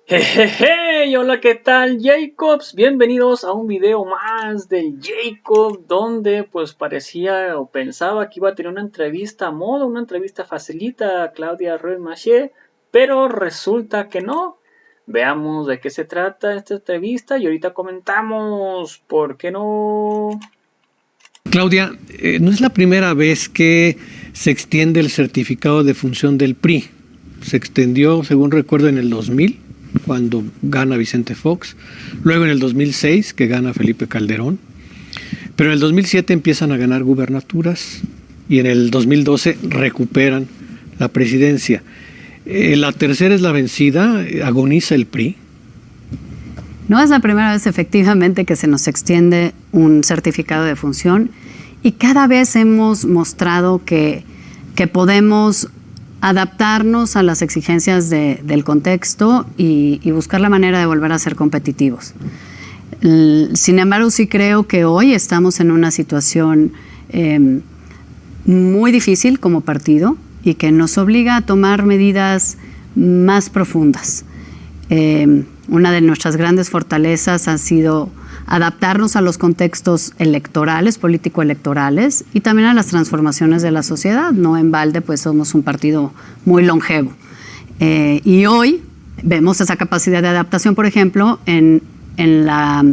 Jejeje, hola, ¿qué tal, Jacobs? Bienvenidos a un video más del Jacob, donde pues parecía o pensaba que iba a tener una entrevista a modo, una entrevista facilita a Claudia Ruiz Massieu, pero resulta que no. Veamos de qué se trata esta entrevista y ahorita comentamos por qué no. Claudia, no es la primera vez que se extiende el certificado de función del PRI. Se extendió, según recuerdo, en el 2000, cuando gana Vicente Fox, luego en el 2006, que gana Felipe Calderón, pero en el 2007 empiezan a ganar gubernaturas y en el 2012 recuperan la presidencia. La tercera es la vencida, agoniza el PRI. No es la primera vez, efectivamente, que se nos extiende un certificado de función y cada vez hemos mostrado que podemos adaptarnos a las exigencias del contexto y buscar la manera de volver a ser competitivos. Sin embargo, sí creo que hoy estamos en una situación muy difícil como partido y que nos obliga a tomar medidas más profundas. Una de nuestras grandes fortalezas ha sido adaptarnos a los contextos electorales, político-electorales, y también a las transformaciones de la sociedad. No en balde, pues somos un partido muy longevo. Y hoy vemos esa capacidad de adaptación, por ejemplo, en la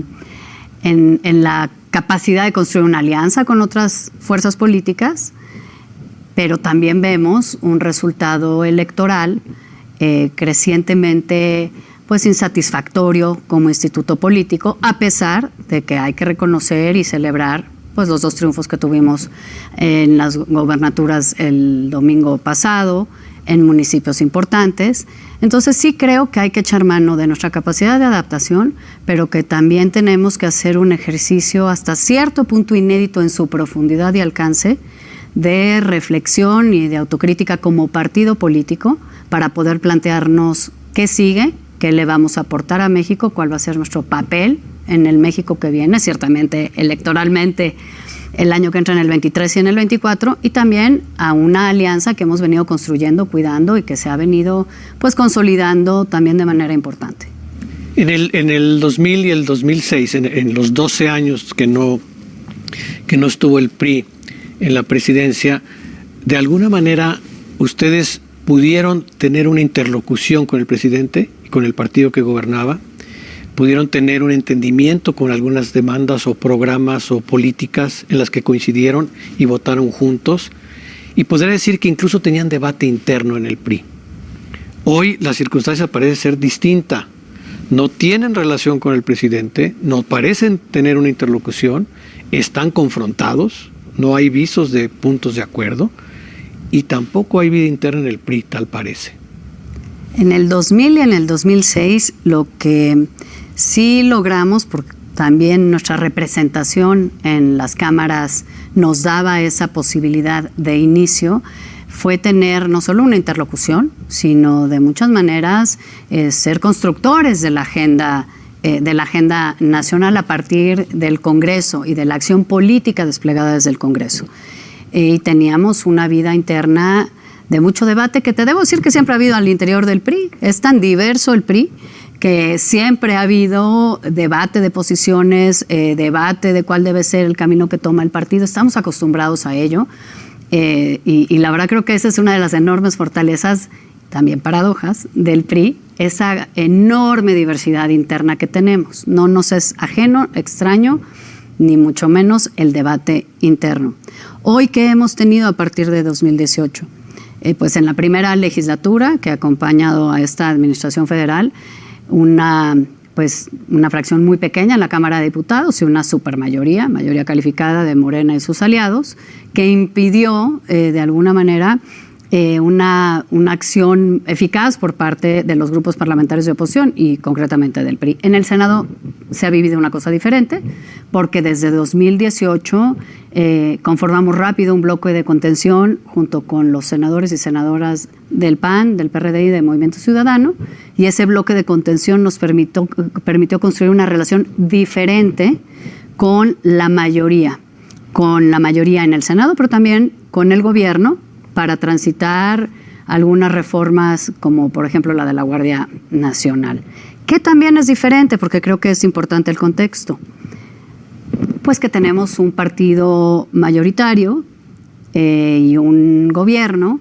capacidad de construir una alianza con otras fuerzas políticas, pero también vemos un resultado electoral crecientemente pues insatisfactorio como instituto político, a pesar de que hay que reconocer y celebrar pues los dos triunfos que tuvimos en las gobernaturas el domingo pasado, en municipios importantes. Entonces sí creo que hay que echar mano de nuestra capacidad de adaptación, pero que también tenemos que hacer un ejercicio hasta cierto punto inédito en su profundidad y alcance de reflexión y de autocrítica como partido político para poder plantearnos qué sigue, qué le vamos a aportar a México, cuál va a ser nuestro papel en el México que viene, ciertamente electoralmente el año que entra en el 23 y en el 24, y también a una alianza que hemos venido construyendo, cuidando y que se ha venido pues consolidando también de manera importante. En el 2000 y el 2006, en los 12 años que no estuvo el PRI en la presidencia, de alguna manera ustedes pudieron tener una interlocución con el presidente y con el partido que gobernaba, pudieron tener un entendimiento con algunas demandas o programas o políticas en las que coincidieron y votaron juntos, y podría decir que incluso tenían debate interno en el PRI. Hoy la circunstancia parece ser distinta. No tienen relación con el presidente, no parecen tener una interlocución, están confrontados, no hay visos de puntos de acuerdo, y tampoco hay vida interna en el PRI, tal parece. En el 2000 y en el 2006 lo que sí logramos, porque también nuestra representación en las cámaras nos daba esa posibilidad de inicio, fue tener no solo una interlocución, sino de muchas maneras ser constructores de la agenda nacional a partir del Congreso y de la acción política desplegada desde el Congreso. Y teníamos una vida interna de mucho debate, que te debo decir que siempre ha habido al interior del PRI. Es tan diverso el PRI que siempre ha habido debate de posiciones, debate de cuál debe ser el camino que toma el partido. Estamos acostumbrados a ello y la verdad creo que esa es una de las enormes fortalezas, también paradojas, del PRI, esa enorme diversidad interna que tenemos. No nos es ajeno, extraño, ni mucho menos el debate interno. Hoy, ¿qué hemos tenido a partir de 2018? Pues en la primera legislatura que ha acompañado a esta administración federal, una fracción muy pequeña en la Cámara de Diputados y una supermayoría, mayoría calificada de Morena y sus aliados, que impidió de alguna manera una acción eficaz por parte de los grupos parlamentarios de oposición y concretamente del PRI. En el Senado se ha vivido una cosa diferente, porque desde 2018 conformamos rápido un bloque de contención junto con los senadores y senadoras del PAN, del PRD y del Movimiento Ciudadano, y ese bloque de contención nos permitió construir una relación diferente con la mayoría en el Senado, pero también con el gobierno, para transitar algunas reformas como por ejemplo la de la Guardia Nacional, que también es diferente porque creo que es importante el contexto. Pues que tenemos un partido mayoritario y un gobierno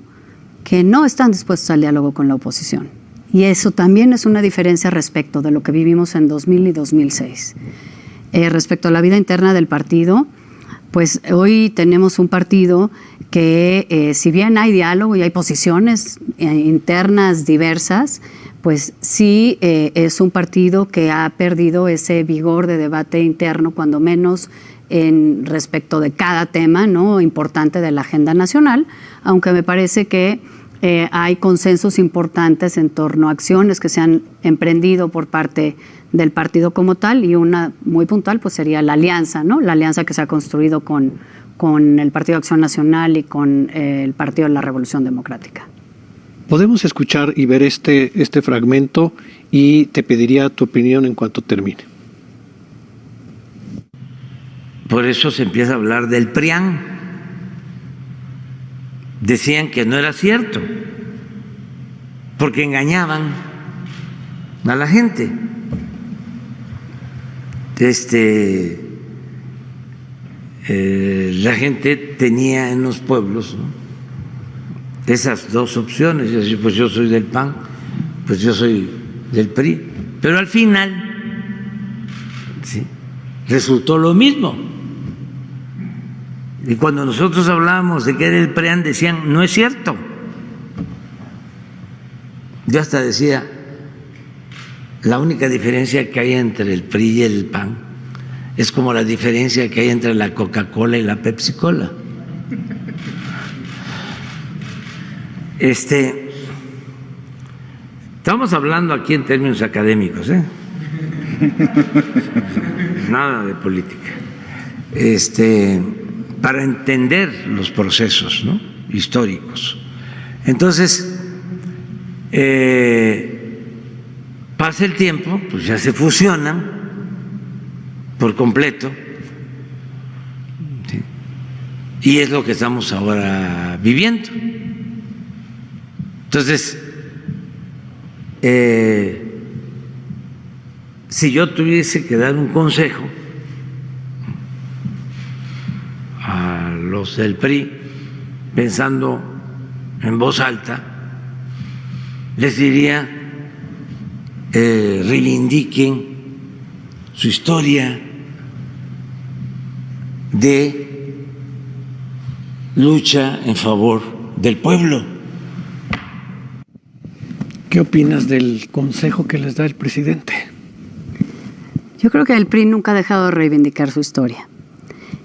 que no están dispuestos al diálogo con la oposición. Y eso también es una diferencia respecto de lo que vivimos en 2000 y 2006. Respecto a la vida interna del partido, pues hoy tenemos un partido que si bien hay diálogo y hay posiciones internas diversas, pues sí es un partido que ha perdido ese vigor de debate interno, cuando menos en respecto de cada tema, ¿no?, importante de la agenda nacional, aunque me parece que hay consensos importantes en torno a acciones que se han emprendido por parte del partido como tal, y una muy puntual pues sería la alianza, ¿no?, la alianza que se ha construido con el Partido de Acción Nacional y con el Partido de la Revolución Democrática. Podemos escuchar y ver este fragmento y te pediría tu opinión en cuanto termine. Por eso se empieza a hablar del PRIAN. Decían que no era cierto, porque engañaban a la gente. La gente tenía en los pueblos, ¿no?, esas dos opciones. Es decir, pues yo soy del PAN, pues yo soy del PRI. Pero al final, ¿sí?, resultó lo mismo. Y cuando nosotros hablábamos de que era el PRIAN, decían, no es cierto. Yo hasta decía, la única diferencia que hay entre el PRI y el PAN es como la diferencia que hay entre la Coca-Cola y la Pepsi-Cola. Estamos hablando aquí en términos académicos, nada de política. Para entender los procesos, ¿no?, históricos. Entonces, pasa el tiempo, pues ya se fusionan por completo, ¿sí?, y es lo que estamos ahora viviendo. Entonces, si yo tuviese que dar un consejo a los del PRI, pensando en voz alta, les diría, reivindiquen su historia de lucha en favor del pueblo. ¿Qué opinas del consejo que les da el presidente? Yo creo que el PRI nunca ha dejado de reivindicar su historia.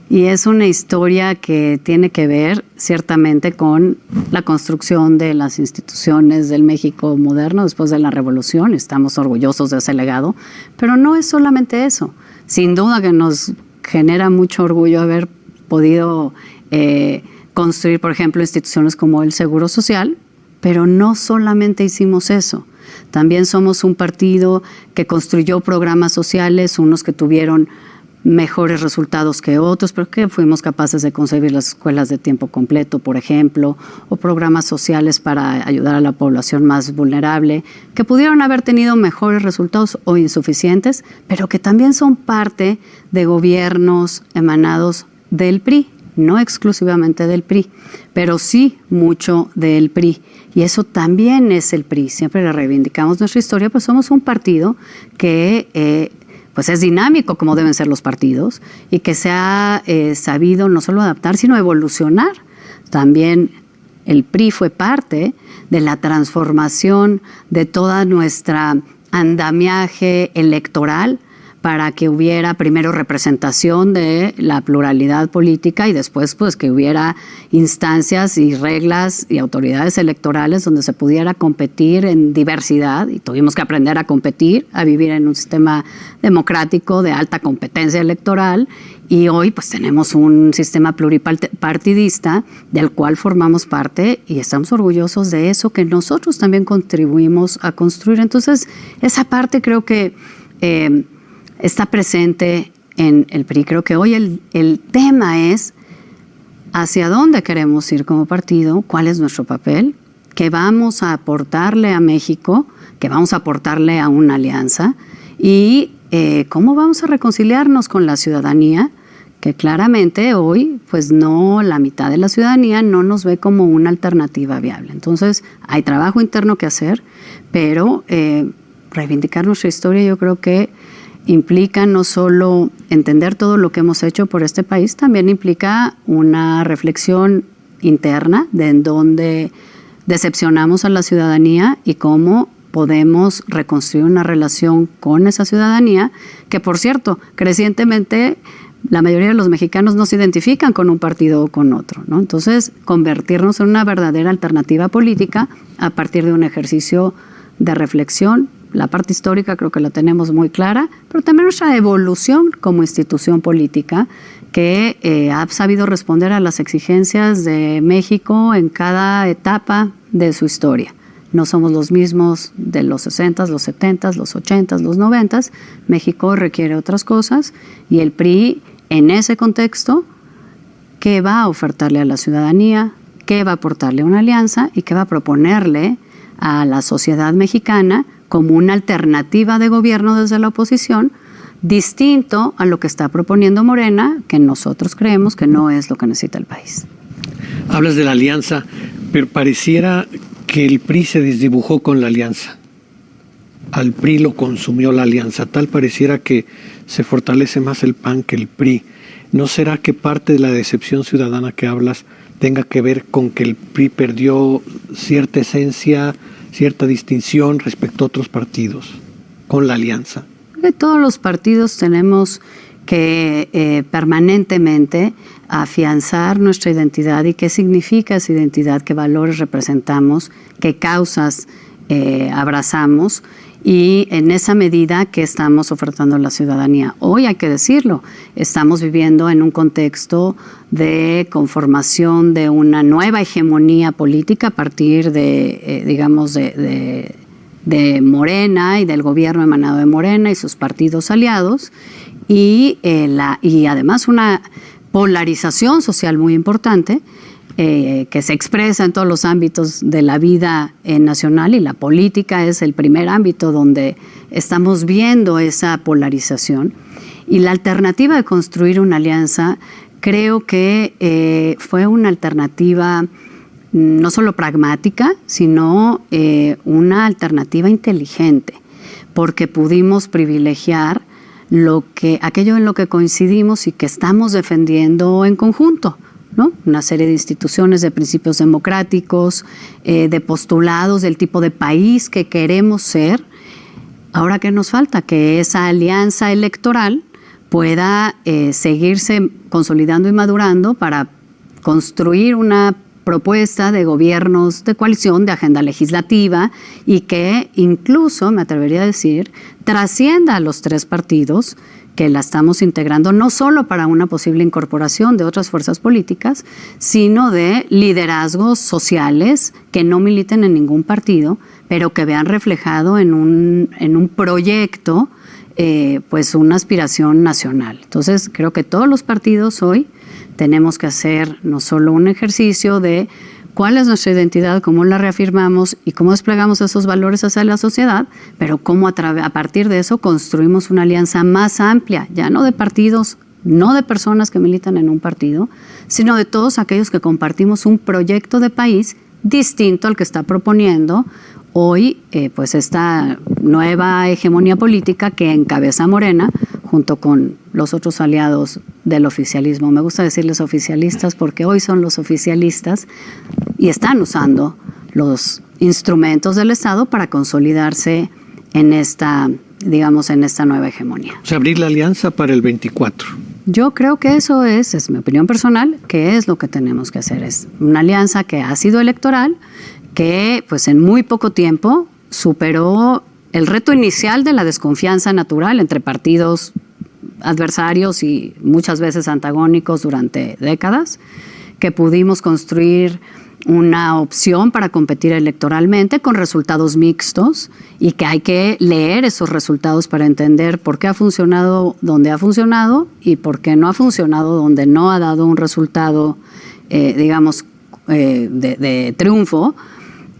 Y es una historia que tiene que ver ciertamente con la construcción de las instituciones del México moderno después de la Revolución. Estamos orgullosos de ese legado, pero no es solamente eso. Sin duda que nos genera mucho orgullo haber podido construir, por ejemplo, instituciones como el Seguro Social, pero no solamente hicimos eso. También somos un partido que construyó programas sociales, unos que tuvieron mejores resultados que otros, pero que fuimos capaces de concebir las escuelas de tiempo completo, por ejemplo, o programas sociales para ayudar a la población más vulnerable, que pudieron haber tenido mejores resultados o insuficientes, pero que también son parte de gobiernos emanados del PRI, no exclusivamente del PRI, pero sí mucho del PRI. Y eso también es el PRI. Siempre le reivindicamos nuestra historia, pues somos un partido que pues es dinámico, como deben ser los partidos, y que se ha sabido no solo adaptar, sino evolucionar. También el PRI fue parte de la transformación de toda nuestra andamiaje electoral para que hubiera primero representación de la pluralidad política y después pues que hubiera instancias y reglas y autoridades electorales donde se pudiera competir en diversidad, y tuvimos que aprender a competir, a vivir en un sistema democrático de alta competencia electoral, y hoy pues tenemos un sistema pluripartidista del cual formamos parte y estamos orgullosos de eso que nosotros también contribuimos a construir. Entonces esa parte creo que está presente en el PRI. Creo que hoy el tema es hacia dónde queremos ir como partido, cuál es nuestro papel, que vamos a aportarle a México, que vamos a aportarle a una alianza, y cómo vamos a reconciliarnos con la ciudadanía, que claramente hoy, pues no, la mitad de la ciudadanía no nos ve como una alternativa viable. Entonces, hay trabajo interno que hacer, pero reivindicar nuestra historia yo creo que implica no solo entender todo lo que hemos hecho por este país, también implica una reflexión interna de en dónde decepcionamos a la ciudadanía y cómo podemos reconstruir una relación con esa ciudadanía, que por cierto, crecientemente la mayoría de los mexicanos no se identifican con un partido o con otro, ¿no? Entonces, convertirnos en una verdadera alternativa política a partir de un ejercicio de reflexión. La parte histórica creo que la tenemos muy clara, pero también nuestra evolución como institución política que ha sabido responder a las exigencias de México en cada etapa de su historia. No somos los mismos de los 60s, los 70s, los 80s, los 90s. México requiere otras cosas y el PRI, en ese contexto, ¿qué va a ofertarle a la ciudadanía? ¿Qué va a aportarle a una alianza? ¿Y qué va a proponerle a la sociedad mexicana como una alternativa de gobierno desde la oposición, distinto a lo que está proponiendo Morena, que nosotros creemos que no es lo que necesita el país? Hablas de la alianza, pero pareciera que el PRI se desdibujó con la alianza. Al PRI lo consumió la alianza. Tal pareciera que se fortalece más el PAN que el PRI. ¿No será que parte de la decepción ciudadana que hablas tenga que ver con que el PRI perdió cierta esencia, cierta distinción respecto a otros partidos con la alianza? Todos los partidos tenemos que permanentemente afianzar nuestra identidad y qué significa esa identidad, qué valores representamos, qué causas abrazamos y en esa medida que estamos ofertando a la ciudadanía. Hoy hay que decirlo, estamos viviendo en un contexto de conformación de una nueva hegemonía política a partir de, de Morena y del gobierno emanado de Morena y sus partidos aliados y además una polarización social muy importante que se expresa en todos los ámbitos de la vida nacional, y la política es el primer ámbito donde estamos viendo esa polarización. Y la alternativa de construir una alianza creo que fue una alternativa no solo pragmática, sino una alternativa inteligente, porque pudimos privilegiar aquello en lo que coincidimos y que estamos defendiendo en conjunto, ¿no? Una serie de instituciones, de principios democráticos, de postulados del tipo de país que queremos ser. Ahora, ¿qué nos falta? Que esa alianza electoral pueda seguirse consolidando y madurando para construir una propuesta de gobiernos de coalición, de agenda legislativa, y que incluso, me atrevería a decir, trascienda a los tres partidos que la estamos integrando, no solo para una posible incorporación de otras fuerzas políticas, sino de liderazgos sociales que no militen en ningún partido, pero que vean reflejado en un proyecto, pues una aspiración nacional. Entonces, creo que todos los partidos hoy tenemos que hacer no solo un ejercicio de cuál es nuestra identidad, cómo la reafirmamos y cómo desplegamos esos valores hacia la sociedad, pero cómo a partir de eso construimos una alianza más amplia, ya no de partidos, no de personas que militan en un partido, sino de todos aquellos que compartimos un proyecto de país distinto al que está proponiendo hoy pues esta nueva hegemonía política que encabeza Morena junto con los otros aliados del oficialismo. Me gusta decirles oficialistas porque hoy son los oficialistas y están usando los instrumentos del Estado para consolidarse en esta, digamos, en esta nueva hegemonía. O sea, abrir la alianza para el 24. Yo creo que eso es mi opinión personal, que es lo que tenemos que hacer. Es una alianza que ha sido electoral, que pues en muy poco tiempo superó el reto inicial de la desconfianza natural entre partidos adversarios y muchas veces antagónicos durante décadas, que pudimos construir una opción para competir electoralmente con resultados mixtos y que hay que leer esos resultados para entender por qué ha funcionado donde ha funcionado y por qué no ha funcionado donde no ha dado un resultado, de triunfo.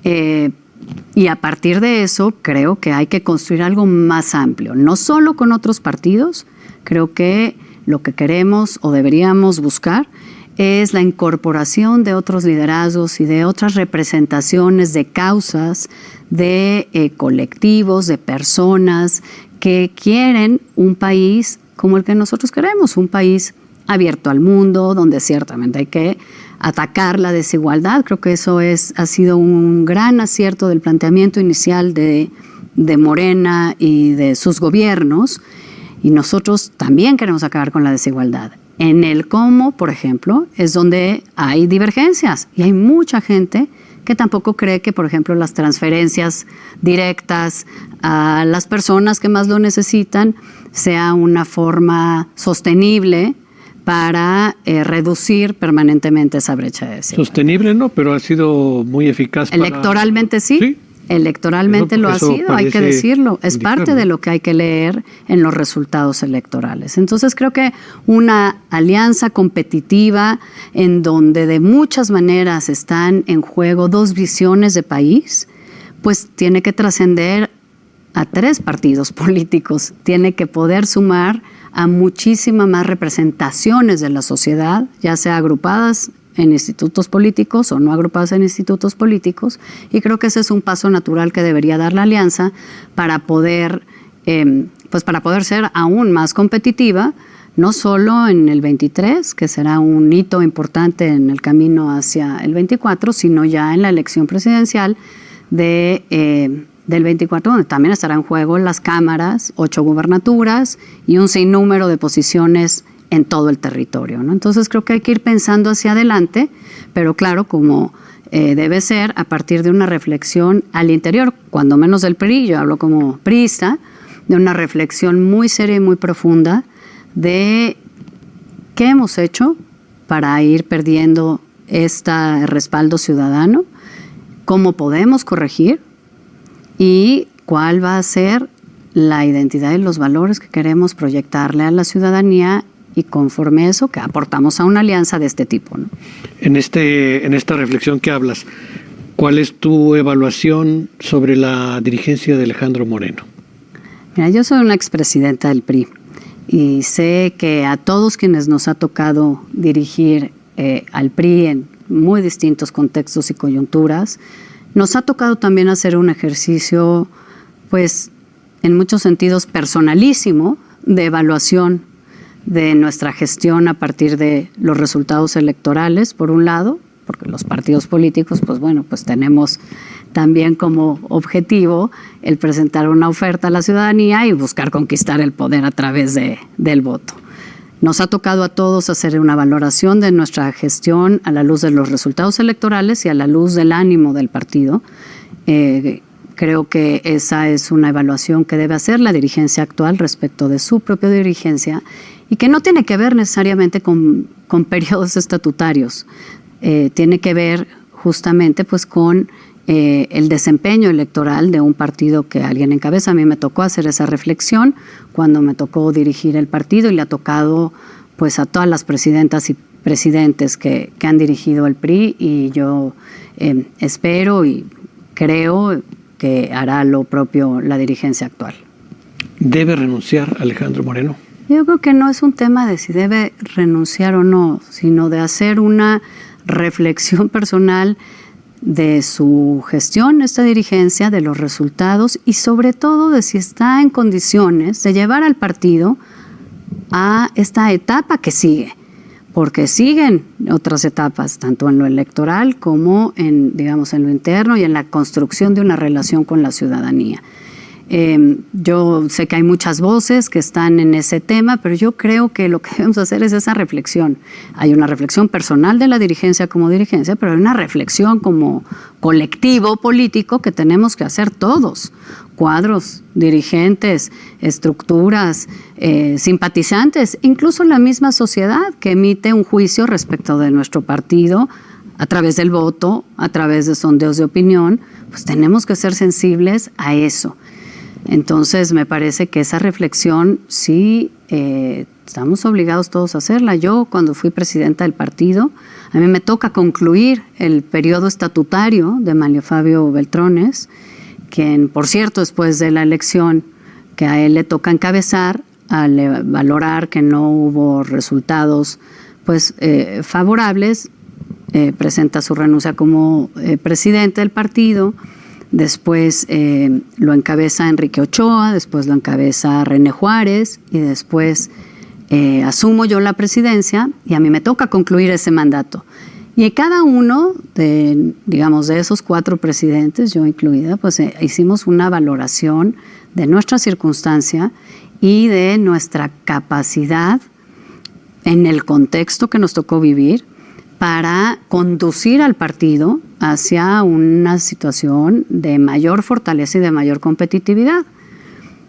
Y a partir de eso creo que hay que construir algo más amplio, no solo con otros partidos. Creo que lo que queremos o deberíamos buscar es la incorporación de otros liderazgos y de otras representaciones de causas, de colectivos, de personas que quieren un país como el que nosotros queremos, un país abierto al mundo, donde ciertamente hay que atacar la desigualdad. Creo que eso ha sido un gran acierto del planteamiento inicial de Morena y de sus gobiernos, y nosotros también queremos acabar con la desigualdad. En el cómo, por ejemplo, es donde hay divergencias, y hay mucha gente que tampoco cree que, por ejemplo, las transferencias directas a las personas que más lo necesitan sea una forma sostenible para reducir permanentemente esa brecha de desigualdad. Sostenible no, pero ha sido muy eficaz. Electoralmente sí. Electoralmente lo ha sido, hay que decirlo. Es parte de lo que hay que leer en los resultados electorales. Entonces creo que una alianza competitiva en donde de muchas maneras están en juego dos visiones de país, pues tiene que trascender a 3 partidos políticos, tiene que poder sumar a muchísimas más representaciones de la sociedad, ya sea agrupadas en institutos políticos o no agrupadas en institutos políticos, y creo que ese es un paso natural que debería dar la alianza para poder ser aún más competitiva, no solo en el 23, que será un hito importante en el camino hacia el 24, sino ya en la elección presidencial del 24, donde también estará en juego las cámaras, 8 gubernaturas y un sinnúmero de posiciones en todo el territorio, ¿no? Entonces creo que hay que ir pensando hacia adelante, pero claro, como debe ser a partir de una reflexión al interior, cuando menos del PRI, yo hablo como priista, de una reflexión muy seria y muy profunda de qué hemos hecho para ir perdiendo este respaldo ciudadano, cómo podemos corregir y cuál va a ser la identidad y los valores que queremos proyectarle a la ciudadanía, y conforme a eso que aportamos a una alianza de este tipo, ¿no? En esta reflexión que hablas, ¿cuál es tu evaluación sobre la dirigencia de Alejandro Moreno? Mira, yo soy una expresidenta del PRI y sé que a todos quienes nos ha tocado dirigir al PRI en muy distintos contextos y coyunturas, nos ha tocado también hacer un ejercicio, pues, en muchos sentidos personalísimo de evaluación de nuestra gestión a partir de los resultados electorales, por un lado, porque los partidos políticos, pues tenemos también como objetivo el presentar una oferta a la ciudadanía y buscar conquistar el poder a través del voto. Nos ha tocado a todos hacer una valoración de nuestra gestión a la luz de los resultados electorales y a la luz del ánimo del partido. Creo que esa es una evaluación que debe hacer la dirigencia actual respecto de su propia dirigencia y que no tiene que ver necesariamente con periodos estatutarios. Tiene que ver justamente pues con el desempeño electoral de un partido que alguien encabeza. A mí me tocó hacer esa reflexión cuando me tocó dirigir el partido y le ha tocado pues a todas las presidentas y presidentes que han dirigido el PRI, y yo espero y creo que hará lo propio la dirigencia actual. ¿Debe renunciar Alejandro Moreno? Yo creo que no es un tema de si debe renunciar o no, sino de hacer una reflexión personal de su gestión, esta dirigencia, de los resultados y sobre todo de si está en condiciones de llevar al partido a esta etapa que sigue, porque siguen otras etapas, tanto en lo electoral como en lo interno y en la construcción de una relación con la ciudadanía. Yo sé que hay muchas voces que están en ese tema, pero yo creo que lo que debemos hacer es esa reflexión. Hay una reflexión personal de la dirigencia como dirigencia, pero hay una reflexión como colectivo político que tenemos que hacer todos. Cuadros, dirigentes, estructuras, simpatizantes, incluso la misma sociedad que emite un juicio respecto de nuestro partido a través del voto, a través de sondeos de opinión, pues tenemos que ser sensibles a eso. Entonces me parece que esa reflexión sí estamos obligados todos a hacerla. Yo cuando fui presidenta del partido, a mí me toca concluir el periodo estatutario de Manlio Fabio Beltrones, quien por cierto después de la elección que a él le toca encabezar, al valorar que no hubo resultados pues favorables, presenta su renuncia como presidente del partido. Después lo encabeza Enrique Ochoa, después lo encabeza René Juárez y después asumo yo la presidencia y a mí me toca concluir ese mandato. Y cada uno de, digamos, de esos 4 presidentes, yo incluida, pues hicimos una valoración de nuestra circunstancia y de nuestra capacidad en el contexto que nos tocó vivir para conducir al partido hacia una situación de mayor fortaleza y de mayor competitividad.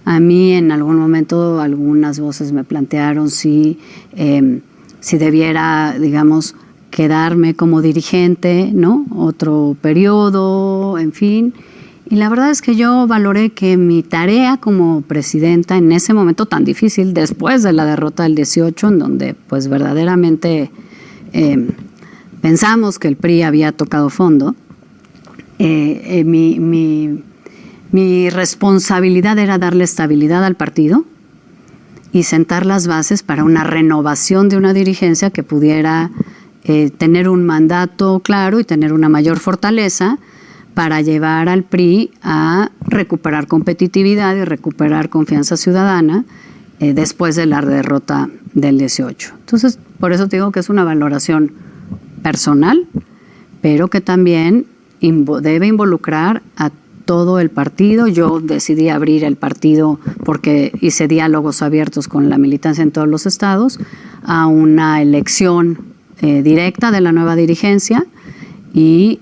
A mí en algún momento algunas voces me plantearon si debiera, digamos, quedarme como dirigente, ¿no? Otro periodo, en fin. Y la verdad es que yo valoré que mi tarea como presidenta en ese momento tan difícil, después de la derrota del 18, en donde pues verdaderamente pensamos que el PRI había tocado fondo, mi responsabilidad era darle estabilidad al partido y sentar las bases para una renovación de una dirigencia que pudiera tener un mandato claro y tener una mayor fortaleza para llevar al PRI a recuperar competitividad y recuperar confianza ciudadana después de la derrota del 18. Entonces, por eso te digo que es una valoración personal, pero que también debe involucrar a todo el partido. Yo decidí abrir el partido porque hice diálogos abiertos con la militancia en todos los estados a una elección directa de la nueva dirigencia y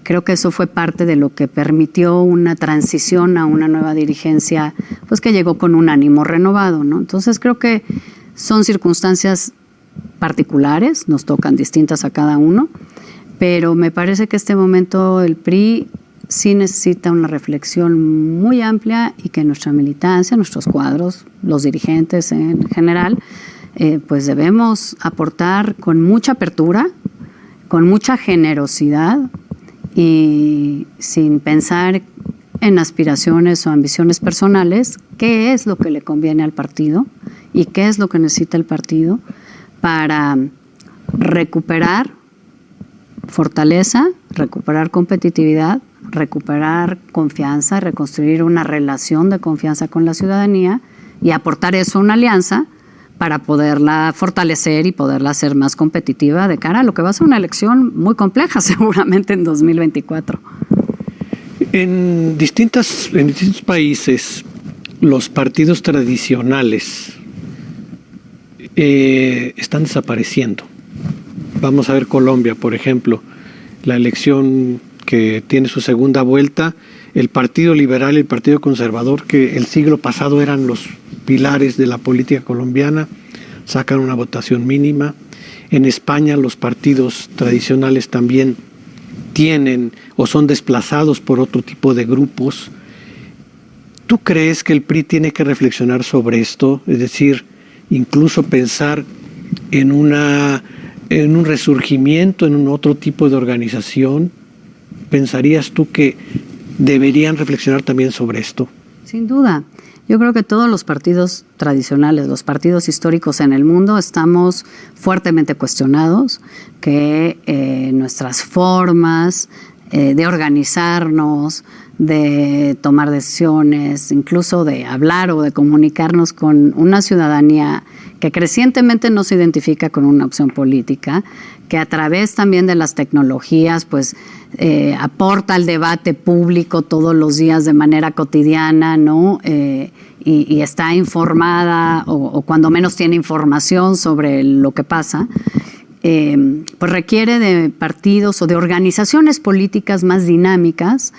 creo que eso fue parte de lo que permitió una transición a una nueva dirigencia pues que llegó con un ánimo renovado, ¿no? Entonces creo que son circunstancias particulares, nos tocan distintas a cada uno, pero me parece que este momento el PRI sí necesita una reflexión muy amplia y que nuestra militancia, nuestros cuadros, los dirigentes en general, pues debemos aportar con mucha apertura, con mucha generosidad y sin pensar en aspiraciones o ambiciones personales, qué es lo que le conviene al partido y qué es lo que necesita el partido para recuperar fortaleza, recuperar competitividad, recuperar confianza, reconstruir una relación de confianza con la ciudadanía y aportar eso a una alianza para poderla fortalecer y poderla hacer más competitiva de cara a lo que va a ser una elección muy compleja seguramente en 2024. En distintos países, los partidos tradicionales están desapareciendo. Vamos a ver Colombia, por ejemplo, la elección que tiene su segunda vuelta, el Partido Liberal y el Partido Conservador, que el siglo pasado eran los pilares de la política colombiana, sacan una votación mínima. En España los partidos tradicionales también tienen o son desplazados por otro tipo de grupos. ¿Tú crees que el PRI tiene que reflexionar sobre esto? Es decir, incluso pensar en un resurgimiento, en un otro tipo de organización. ¿Pensarías tú que deberían reflexionar también sobre esto? Sin duda. Yo creo que todos los partidos tradicionales, los partidos históricos en el mundo, estamos fuertemente cuestionados, que nuestras formas de organizarnos, de tomar decisiones, incluso de hablar o de comunicarnos con una ciudadanía que crecientemente no se identifica con una opción política, que a través también de las tecnologías pues aporta al debate público todos los días de manera cotidiana, ¿no? Y está informada o cuando menos tiene información sobre lo que pasa, pues requiere de partidos o de organizaciones políticas más dinámicas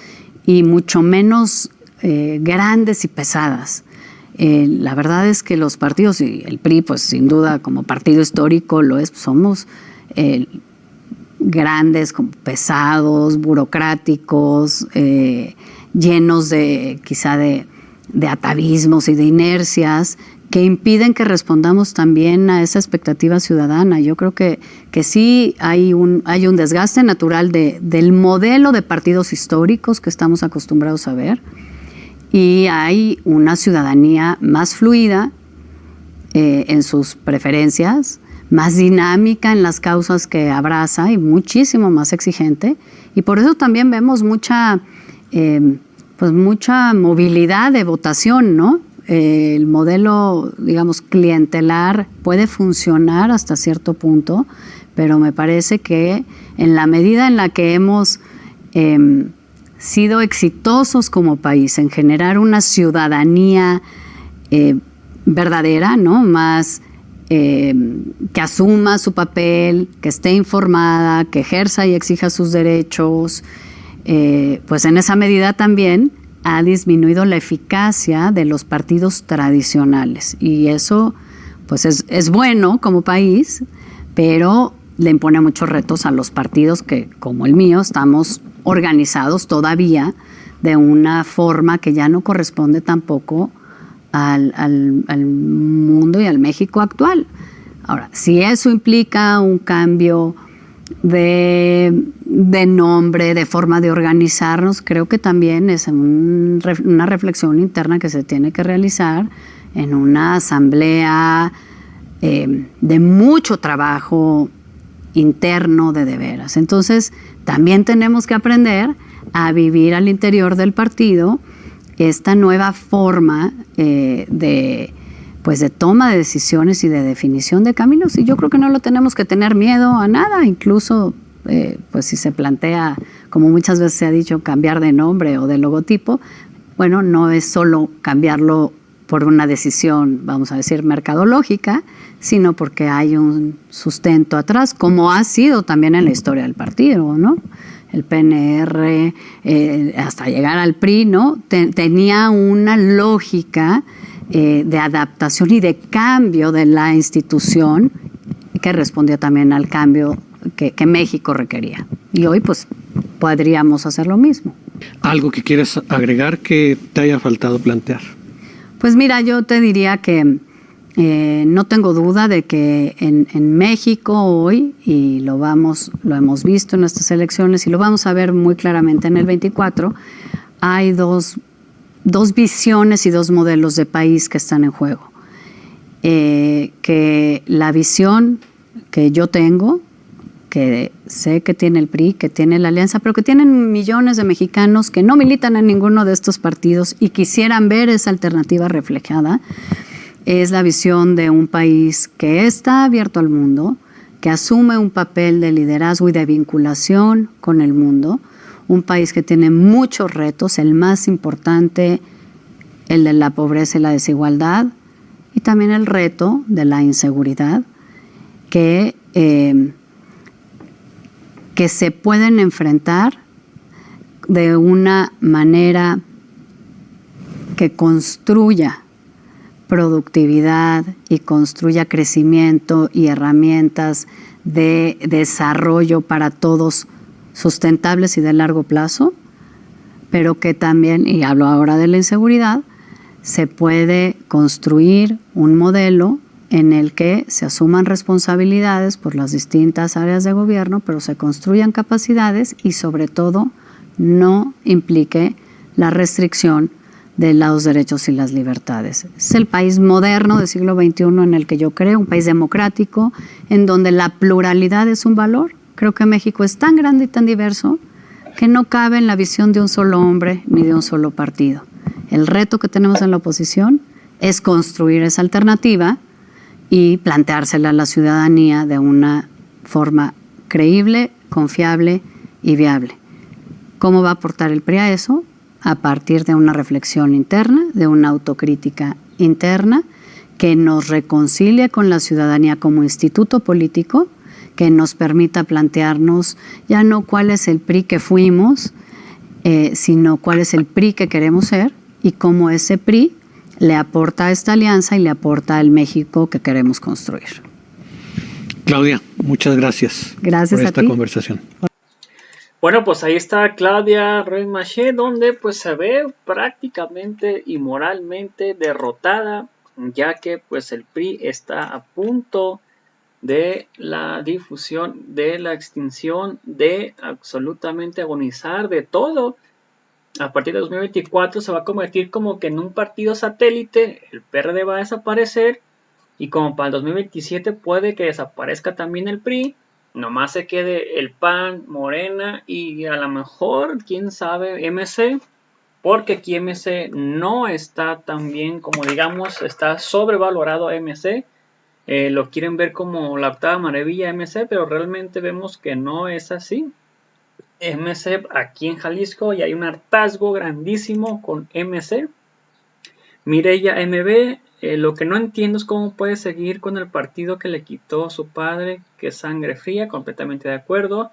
y mucho menos grandes y pesadas. La verdad es que los partidos, y el PRI pues sin duda como partido histórico lo es, somos grandes, pesados, burocráticos, llenos de quizá de atavismos y de inercias que impiden que respondamos también a esa expectativa ciudadana. Yo creo que sí hay un desgaste natural del modelo de partidos históricos que estamos acostumbrados a ver, y hay una ciudadanía más fluida en sus preferencias, más dinámica en las causas que abraza y muchísimo más exigente. Y por eso también vemos mucha movilidad de votación, ¿no? El modelo, digamos, clientelar puede funcionar hasta cierto punto, pero me parece que en la medida en la que hemos sido exitosos como país en generar una ciudadanía verdadera, ¿no? Más que asuma su papel, que esté informada, que ejerza y exija sus derechos, pues en esa medida también ha disminuido la eficacia de los partidos tradicionales. Y eso pues es bueno como país, pero le impone muchos retos a los partidos que, como el mío, estamos organizados todavía de una forma que ya no corresponde tampoco al mundo y al México actual. Ahora, si eso implica un cambio de nombre, de forma de organizarnos, creo que también es una reflexión interna que se tiene que realizar en una asamblea de mucho trabajo interno de veras. Entonces, también tenemos que aprender a vivir al interior del partido esta nueva forma de toma de decisiones y de definición de caminos. Y yo creo que no lo tenemos que tener miedo a nada, incluso pues si se plantea, como muchas veces se ha dicho, cambiar de nombre o de logotipo. Bueno, no es solo cambiarlo por una decisión, vamos a decir, mercadológica, sino porque hay un sustento atrás, como ha sido también en la historia del partido, ¿no? El PNR, hasta llegar al PRI, ¿no? Tenía una lógica de adaptación y de cambio de la institución que respondía también al cambio que México requería. Y hoy pues podríamos hacer lo mismo. ¿Algo que quieres agregar que te haya faltado plantear? Pues mira, yo te diría que no tengo duda de que en México hoy, y lo hemos visto en estas elecciones y lo vamos a ver muy claramente en el 24, hay dos visiones y dos modelos de país que están en juego. Que la visión que yo tengo, que sé que tiene el PRI, que tiene la Alianza, pero que tienen millones de mexicanos que no militan en ninguno de estos partidos y quisieran ver esa alternativa reflejada, es la visión de un país que está abierto al mundo, que asume un papel de liderazgo y de vinculación con el mundo, un país que tiene muchos retos, el más importante, el de la pobreza y la desigualdad, y también el reto de la inseguridad, que se pueden enfrentar de una manera que construya productividad y construya crecimiento y herramientas de desarrollo para todos sustentables y de largo plazo, pero que también, y hablo ahora de la inseguridad, se puede construir un modelo en el que se asuman responsabilidades por las distintas áreas de gobierno, pero se construyan capacidades y sobre todo no implique la restricción de los derechos y las libertades. Es el país moderno del siglo XXI en el que yo creo, un país democrático, en donde la pluralidad es un valor. Creo que México es tan grande y tan diverso que no cabe en la visión de un solo hombre ni de un solo partido. El reto que tenemos en la oposición es construir esa alternativa y planteársela a la ciudadanía de una forma creíble, confiable y viable. ¿Cómo va a aportar el PRI a eso? A partir de una reflexión interna, de una autocrítica interna que nos reconcilie con la ciudadanía como instituto político, que nos permita plantearnos ya no cuál es el PRI que fuimos, sino cuál es el PRI que queremos ser y cómo ese PRI le aporta a esta alianza y le aporta al México que queremos construir. Claudia, muchas gracias. Gracias por a esta ti. Conversación. Bueno, pues ahí está Claudia Reymaché, donde pues se ve prácticamente y moralmente derrotada, ya que pues el PRI está a punto de la difusión, de la extinción, de absolutamente agonizar de todo. A partir de 2024 se va a convertir como que en un partido satélite, el PRD va a desaparecer y como para el 2027 puede que desaparezca también el PRI, nomás se quede el PAN, Morena y a lo mejor, quién sabe, MC, porque aquí MC no está tan bien como digamos, está sobrevalorado MC. Lo quieren ver como la octava maravilla MC, pero realmente vemos que no es así. MC aquí en Jalisco y hay un hartazgo grandísimo con MC. Mireya MB, lo que no entiendo es cómo puede seguir con el partido que le quitó su padre, que es sangre fría, completamente de acuerdo.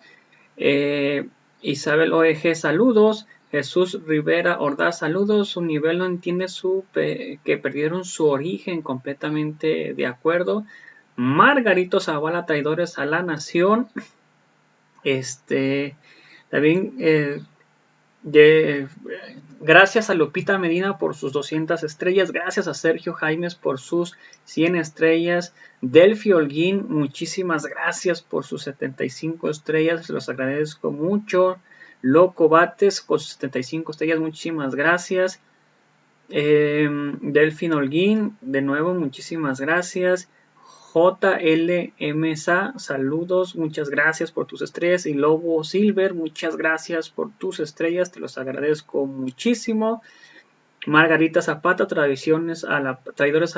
Isabel OEG, saludos. Jesús Rivera Ordaz, saludos. Su nivel no entiende que perdieron su origen, completamente de acuerdo. Margarito Zavala, traidores a la nación. También gracias a Lupita Medina por sus 200 estrellas, gracias a Sergio Jaimes por sus 100 estrellas, Delphi Holguín, muchísimas gracias por sus 75 estrellas, los agradezco mucho, Loco Bates por sus 75 estrellas, muchísimas gracias, Delphi Holguín, de nuevo muchísimas gracias, JLMSA, saludos, muchas gracias por tus estrellas. Y Lobo Silver, muchas gracias por tus estrellas, te los agradezco muchísimo. Margarita Zapata, traidores a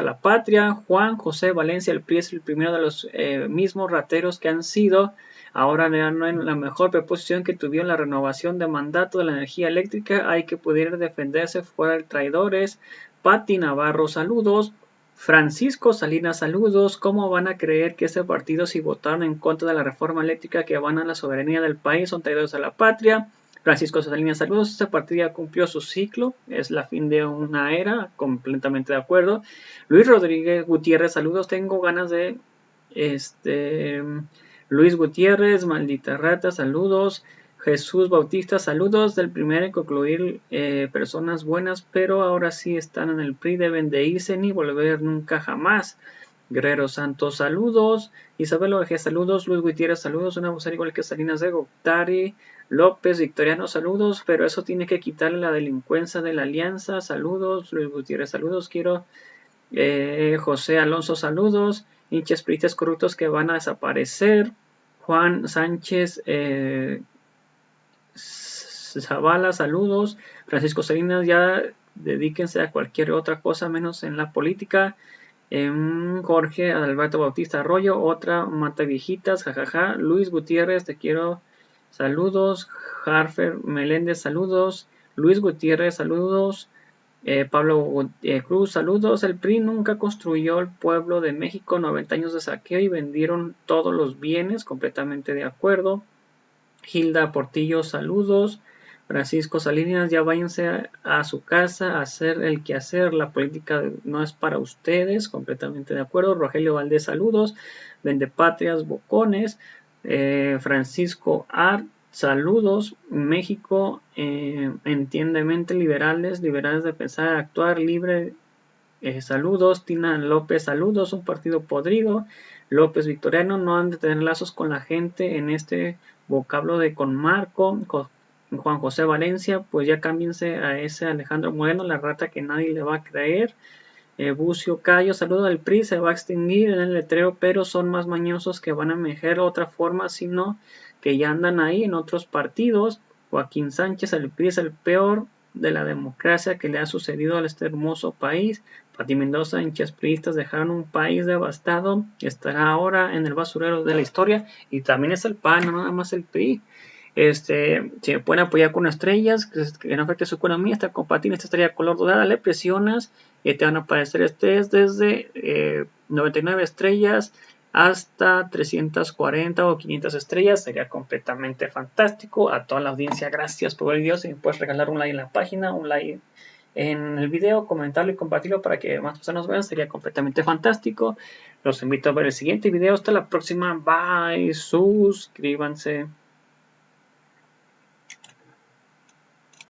la patria. Juan José Valencia, el PRI es el primero de los mismos rateros que han sido. Ahora no en la mejor preposición que tuvieron la renovación de mandato de la energía eléctrica. Hay que poder defenderse fuera de traidores. Pati Navarro, saludos. Francisco Salinas, saludos. ¿Cómo van a creer que ese partido, si votaron en contra de la reforma eléctrica que van a la soberanía del país, son traidores a la patria? Francisco Salinas, saludos. Este partido ya cumplió su ciclo, es la fin de una era, completamente de acuerdo. Luis Rodríguez Gutiérrez, saludos. Tengo ganas de Luis Gutiérrez, maldita rata, saludos. Jesús Bautista, saludos. Del primero en concluir, personas buenas, pero ahora sí están en el PRI, deben de irse ni volver nunca jamás. Guerrero Santos, saludos. Isabel Oveje, saludos. Luis Gutiérrez, saludos. Una mujer igual que Salinas de Gortari. López Victoriano, saludos. Pero eso tiene que quitarle la delincuencia de la alianza. Saludos. Luis Gutiérrez, saludos. Quiero. José Alonso, saludos. Hinchas priistas corruptos que van a desaparecer. Juan Sánchez Zavala, saludos. Francisco Salinas, ya dedíquense a cualquier otra cosa menos en la política. Jorge Alberto Bautista Arroyo, otra mata viejitas, jajaja. Luis Gutiérrez, te quiero, saludos. Harfer Meléndez, saludos. Luis Gutiérrez, saludos. Pablo Cruz, saludos. El PRI nunca construyó el pueblo de México, 90 años de saqueo y vendieron todos los bienes, completamente de acuerdo. Hilda Portillo, saludos. Francisco Salinas, ya váyanse a su casa a hacer el quehacer, la política no es para ustedes, completamente de acuerdo. Rogelio Valdés, saludos. Vendepatrias, bocones. Francisco Art, saludos. México, entiendemente liberales de pensar, actuar libre. Saludos. Tina López, saludos. Un partido podrido. López Victoriano, no han de tener lazos con la gente en este vocablo de con Marco. Juan José Valencia, pues ya cámbiense a ese Alejandro Moreno, la rata que nadie le va a creer. Bucio Cayo, saludo al PRI, se va a extinguir en el letrero, pero son más mañosos que van a emerger de otra forma, sino que ya andan ahí en otros partidos. Joaquín Sánchez, el PRI es el peor de la democracia que le ha sucedido a este hermoso país. Pati Mendoza, hinchas priistas dejaron un país devastado, estará ahora en el basurero de la historia, y también es el PAN, no nada más el PRI. Si me pueden apoyar con estrellas, que no afecte su economía, está compatible, esta estrella color dorada, le presionas y te van a aparecer desde 99 estrellas hasta 340 o 500 estrellas, sería completamente fantástico. A toda la audiencia, gracias por ver el video. Si me puedes regalar un like en la página, un like en el video, comentarlo y compartirlo para que más personas vean, sería completamente fantástico. Los invito a ver el siguiente video. Hasta la próxima, bye, suscríbanse.